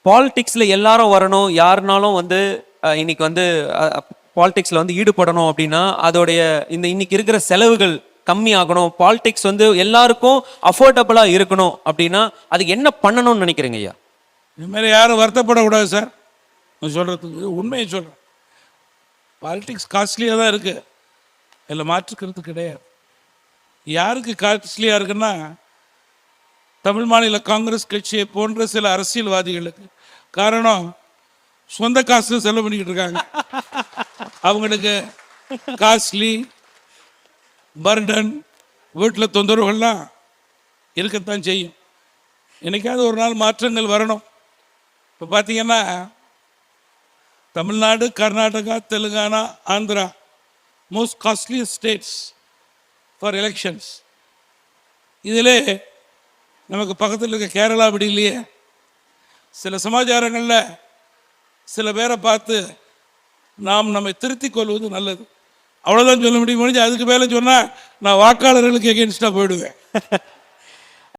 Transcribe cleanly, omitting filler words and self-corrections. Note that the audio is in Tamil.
பாலிடிக்ஸில் எல்லாரும் வரணும், யாருனாலும் வந்து இன்னைக்கு வந்து பாலிடிக்ஸில் வந்து ஈடுபடணும் அப்படின்னா அதோடைய இன்னைக்கு இருக்கிற செலவுகள் கம்மி ஆகணும், பாலிடிக்ஸ் வந்து எல்லாருக்கும் அஃபோர்டபுளாக இருக்கணும் அப்படின்னா அதுக்கு என்ன பண்ணணும்னு நினைக்கிறீங்க ஐயா? இதுமாரி யாரும் வருத்தப்படக்கூடாது சார். நான் சொல்கிறதுக்கு உண்மையை சொல்கிறேன். பாலிடிக்ஸ் காஸ்ட்லியாக தான் இருக்குது, இதில் மாற்றுக்கிறது கிடையாது. யாருக்கு காஸ்ட்லியாக இருக்குன்னா தமிழ் மாநில காங்கிரஸ் கட்சியை போன்ற சில அரசியல்வாதிகளுக்கு. காரணம், சொந்த காசு செலவு பண்ணிக்கிட்டு இருக்காங்க. அவங்களுக்கு காஸ்ட்லி பர்டன், வீட்டில் தொந்தரவுகள்லாம் இருக்கத்தான் செய்யும். என்னைக்காவது ஒரு நாள் மாற்றங்கள் வரணும். இப்போ பார்த்தீங்கன்னா Tamil Nadu, Karnataka, Telangana, Andhra most costly states for elections. இதிலே நமக்கு பக்கத்தில் இருக்க கேரளா அப்படி இல்லையே. சில சமாச்சாரங்களில் சில பேரை பார்த்து நாம் நம்மை திருத்திக் கொள்வது நல்லது. அவ்வளோதான் சொல்ல முடியும். அதுக்கு மேலே சொன்னால் நான் வாக்காளர்களுக்கு எகென்ஸ்டாக போயிடுவேன்.